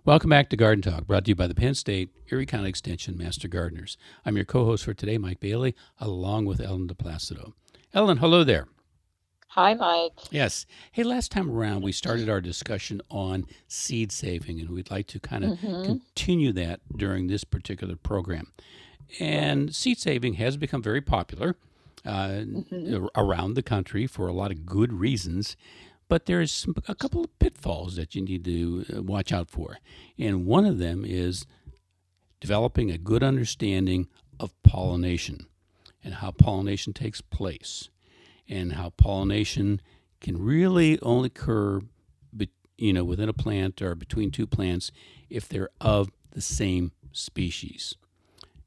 Welcome back to Garden Talk, brought to you by the Penn State Erie County Extension Master Gardeners. I'm your co-host for today, Mike Bailey, along with Ellen DePlacido. Ellen, hello there. Hi, Mike. Yes. Hey, last time around, we started our discussion on seed saving, and we'd like to kind of continue that during this particular program. And seed saving has become very popular around the country for a lot of good reasons. But there's a couple of pitfalls that you need to watch out for. And one of them is developing a good understanding of pollination and how pollination takes place and how pollination can really only occur within a plant or between two plants if they're of the same species.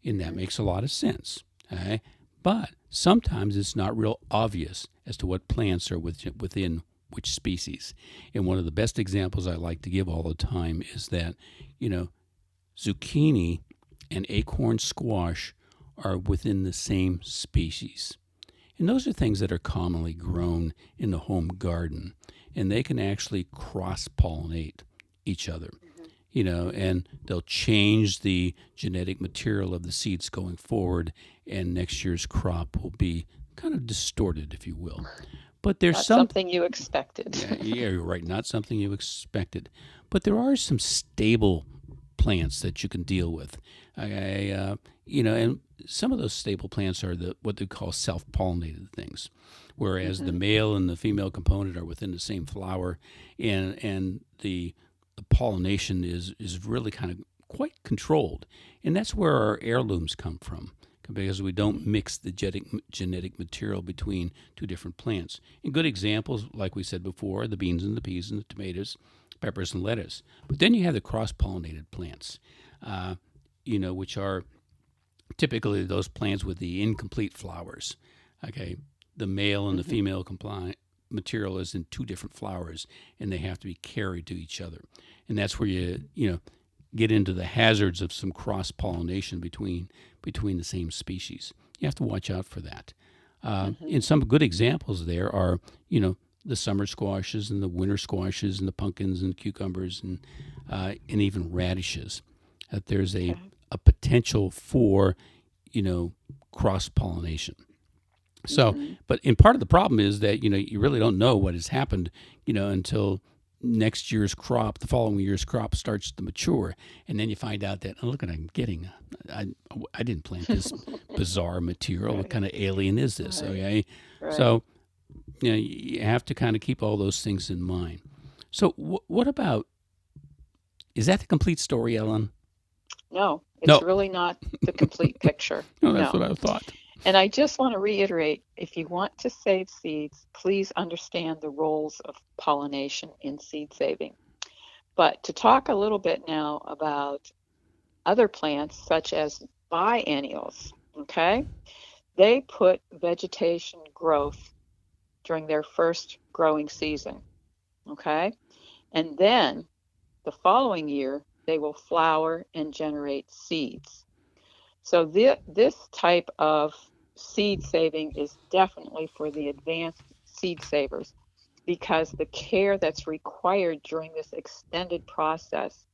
And that makes a lot of sense. Okay? But sometimes it's not real obvious as to what plants are within which species. And one of the best examples I like to give all the time is that, zucchini and acorn squash are within the same species. And those are things that are commonly grown in the home garden, and they can actually cross-pollinate each other. And they'll change the genetic material of the seeds going forward, and next year's crop will be kind of distorted, if you will. But there's Not something you expected. yeah, you're right. Not something you expected. But there are some stable plants that you can deal with. And some of those stable plants are what they call self-pollinated things, whereas the male and the female component are within the same flower, and the pollination is really kind of quite controlled. And that's where our heirlooms come from, because we don't mix the genetic material between two different plants. And good examples, like we said before, are the beans and the peas and the tomatoes, peppers and lettuce. But then you have the cross-pollinated plants, which are typically those plants with the incomplete flowers. Okay, the male and the female material is in two different flowers, and they have to be carried to each other. And that's where you get into the hazards of some cross-pollination between the same species. You have to watch out for that. And some good examples there are, the summer squashes and the winter squashes and the pumpkins and cucumbers and even radishes. That there's a potential for, cross-pollination. So, but in part of the problem is that, you really don't know what has happened, until next year's crop, the following year's crop starts to mature, and then you find out that, look what I'm getting. I didn't plant this bizarre material. Right. What kind of alien is this? Right. Okay, Right. so you have to kind of keep all those things in mind. So what about? Is that the complete story, Ellen? No, it's No. really not the complete picture. No, that's what I thought. And I just want to reiterate, if you want to save seeds, please understand the roles of pollination in seed saving. But to talk a little bit now about other plants, such as biennials, okay? They put vegetation growth during their first growing season, okay? And then the following year, they will flower and generate seeds. So this type of seed saving is definitely for the advanced seed savers, because the care that's required during this extended process,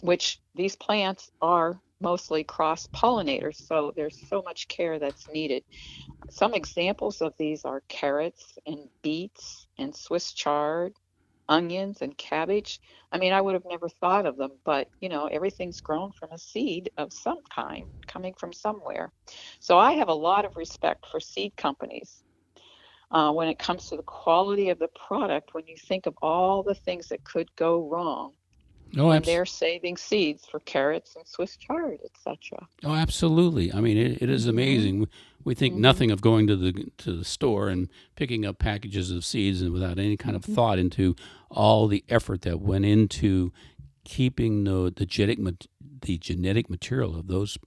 which these plants are mostly cross-pollinators, so there's so much care that's needed. Some examples of these are carrots and beets and Swiss chard, onions and cabbage. I mean, I would have never thought of them, but everything's grown from a seed of some kind coming from somewhere. So I have a lot of respect for seed companies when it comes to the quality of the product, when you think of all the things that could go wrong when they're saving seeds for carrots and Swiss chard, etc. Oh, absolutely. I mean, it is amazing. We think nothing of going to the store and picking up packages of seeds, and without any kind of thought into all the effort that went into keeping the genetic material of those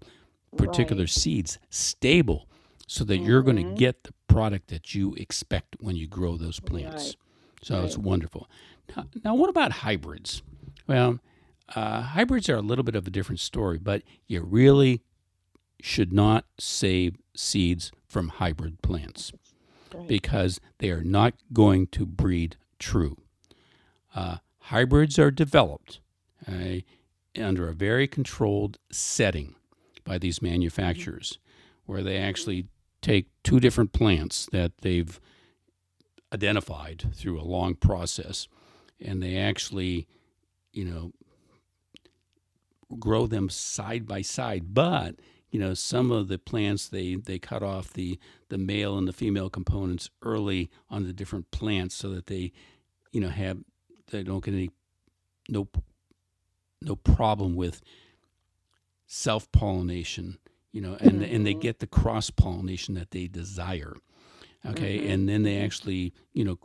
particular seeds stable, so that you're going to get the product that you expect when you grow those plants. So it's wonderful. Now, what about hybrids? Well, hybrids are a little bit of a different story, but you really should not save seeds from hybrid plants because they are not going to breed true. Hybrids are developed uh, under a very controlled setting by these manufacturers, where they actually take two different plants that they've identified through a long process, and they actually, you know, grow them side by side. But some of the plants they cut off the male and the female components early on the different plants so that have they don't get any no no problem with self pollination. And they get the cross pollination that they desire. Okay, and then they actually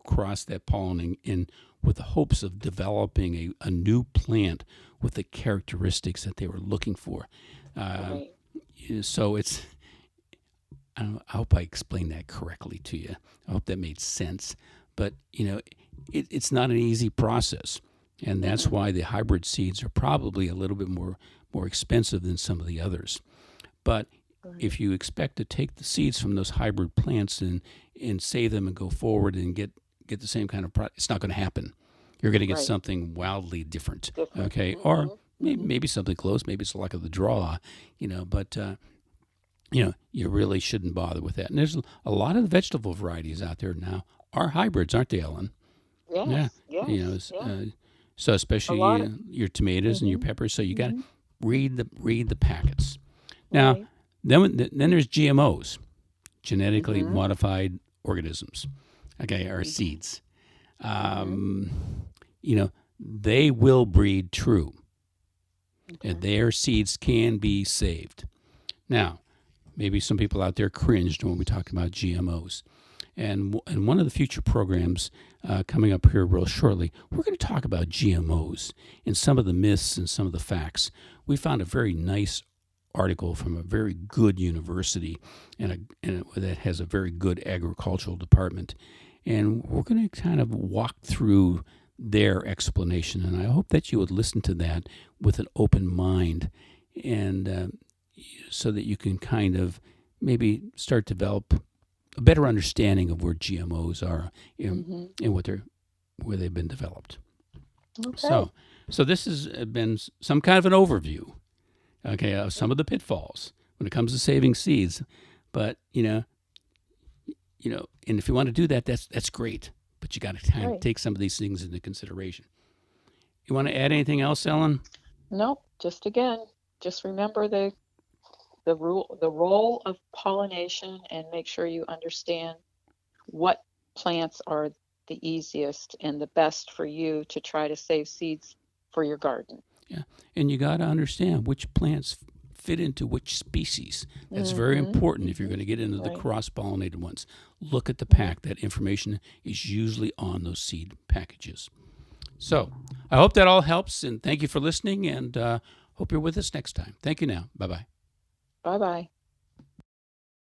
cross that pollen in with the hopes of developing a new plant with the characteristics that they were looking for. Right. So I hope I explained that correctly to you. I hope that made sense. But it's not an easy process, and that's why the hybrid seeds are probably a little bit more expensive than some of the others. But if you expect to take the seeds from those hybrid plants and save them and go forward and get the same kind of product, it's not going to happen. You're going to get Right. something wildly different. Different. Okay, or maybe something close. Maybe it's the luck of the draw. But you really shouldn't bother with that. And there's a lot of the vegetable varieties out there now are hybrids, aren't they, Ellen? Yeah. Yes. Yes. So A especially lot of. your tomatoes and your peppers. So you got to read the packets. Now, Right. then there's GMOs, genetically modified organisms. Okay, or seeds. They will breed true, and their seeds can be saved. Now, maybe some people out there cringed when we talked about GMOs. And one of the future programs coming up here real shortly, we're going to talk about GMOs and some of the myths and some of the facts. We found a very nice article from a very good university that has a very good agricultural department. And we're going to kind of walk through their explanation. And I hope that you would listen to that with an open mind, and so that you can kind of maybe start to develop a better understanding of where GMOs are and where they've been developed. Okay. So this has been some kind of an overview, okay, of some of the pitfalls when it comes to saving seeds. But and if you want to do that, that's great. But you got to kind of take some of these things into consideration. You want to add anything else, Ellen? Nope. Just remember the role of pollination, and make sure you understand what plants are the easiest and the best for you to try to save seeds for your garden. Yeah, and you got to understand which plants fit into which species. That's very important if you're going to get into the cross-pollinated ones. Look at the pack. That information is usually on those seed packages. So I hope that all helps, and thank you for listening, and hope you're with us next time. Thank you now. Bye-bye. Bye-bye.